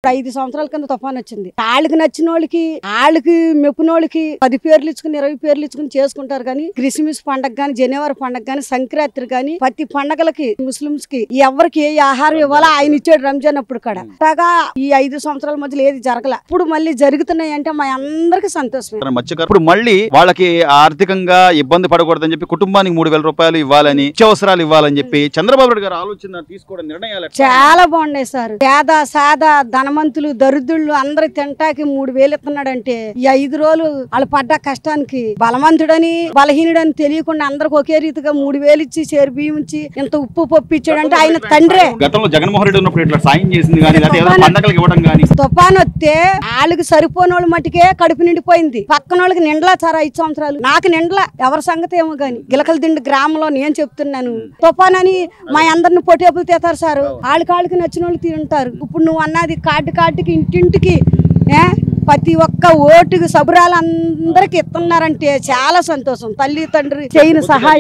5 సంవత్సరాల కింద తుఫాన్ వచ్చింది. వాళ్ళకి నచ్చిన వాళ్ళకి వాళ్ళకి మెప్పినోళ్ళకి 10 పేర్లు ఇచ్చుకుని 20 పేర్లు ఇచ్చుకుని చేసుకుంటారు. కానీ క్రిస్మస్ పండగ గాని, జనవరి పండగ గాని, సంక్రాంతి గాని, ప్రతి పండగలకి ముస్లింస్ కి ఎవరికి ఏ ఆహారం ఇవ్వాలో ఆయన ఇచ్చాడు రంజాన్ అప్పుడు కూడా. అట్లాగా ఈ 5 సంవత్సరాల మధ్యలో ఏది జరగల. ఇప్పుడు మళ్ళీ జరుగుతున్నాయి అంటే మా అందరికి సంతోషం. ఇప్పుడు మళ్ళీ వాళ్ళకి ఆర్థికంగా ఇబ్బంది పడకూడదని చెప్పి కుటుంబానికి 3000 రూపాయలు ఇవ్వాలని, నిత్యావసరాలు ఇవ్వాలని చెప్పి చంద్రబాబు నాయుడు గారు ఆలోచన తీసుకోవడం నిర్ణయాలు చాలా బాగున్నాయి సార్. పేద సాదా ధనవంతులు దరిద్రులు అందరు తింటాకి 3000 ఇస్తున్నాడంటే ఈ 5 రోజులు వాళ్ళు పడ్డ కష్టానికి బలవంతుడని బలహీనుడని తెలియకుండా అందరికి ఒకే రీతిగా 3000 ఇచ్చి చేరు బియ్యం ఇచ్చి ఇంత ఉప్పు పప్పు ఇచ్చాడంటే ఆయన తండ్రే. గతంలో జగన్మోహన్ రెడ్డి ఉన్నప్పుడు ఇట్లా సాయం చేసింది కానీ పండగలకు ఇవ్వడం కానీ. తుఫాన్ వస్తే వాళ్ళకి సరిపోని వాళ్ళు మట్టుకే కడుపు నిండిపోయింది. పక్కన వాళ్ళకి నిండలా సార్ 5 సంవత్సరాలు. నాకు నిండలా ఎవరి సంగతి ఏమో గాని. గిలకల దిండి గ్రామంలో నేను చెప్తున్నాను. తుఫాన్ అని మా అందరిని పొట్టేపులు తీతారు సార్. వాళ్ళకి నచ్చిన వాళ్ళు తింటారు. ఇప్పుడు నువ్వు అన్నది కార్డుకి ఇంటింటికి ప్రతి ఒక్క ఓటుకి సబురాలు అందరికి ఇస్తున్నారంటే చాలా సంతోషం. తల్లి తండ్రి చేయని సహాయం.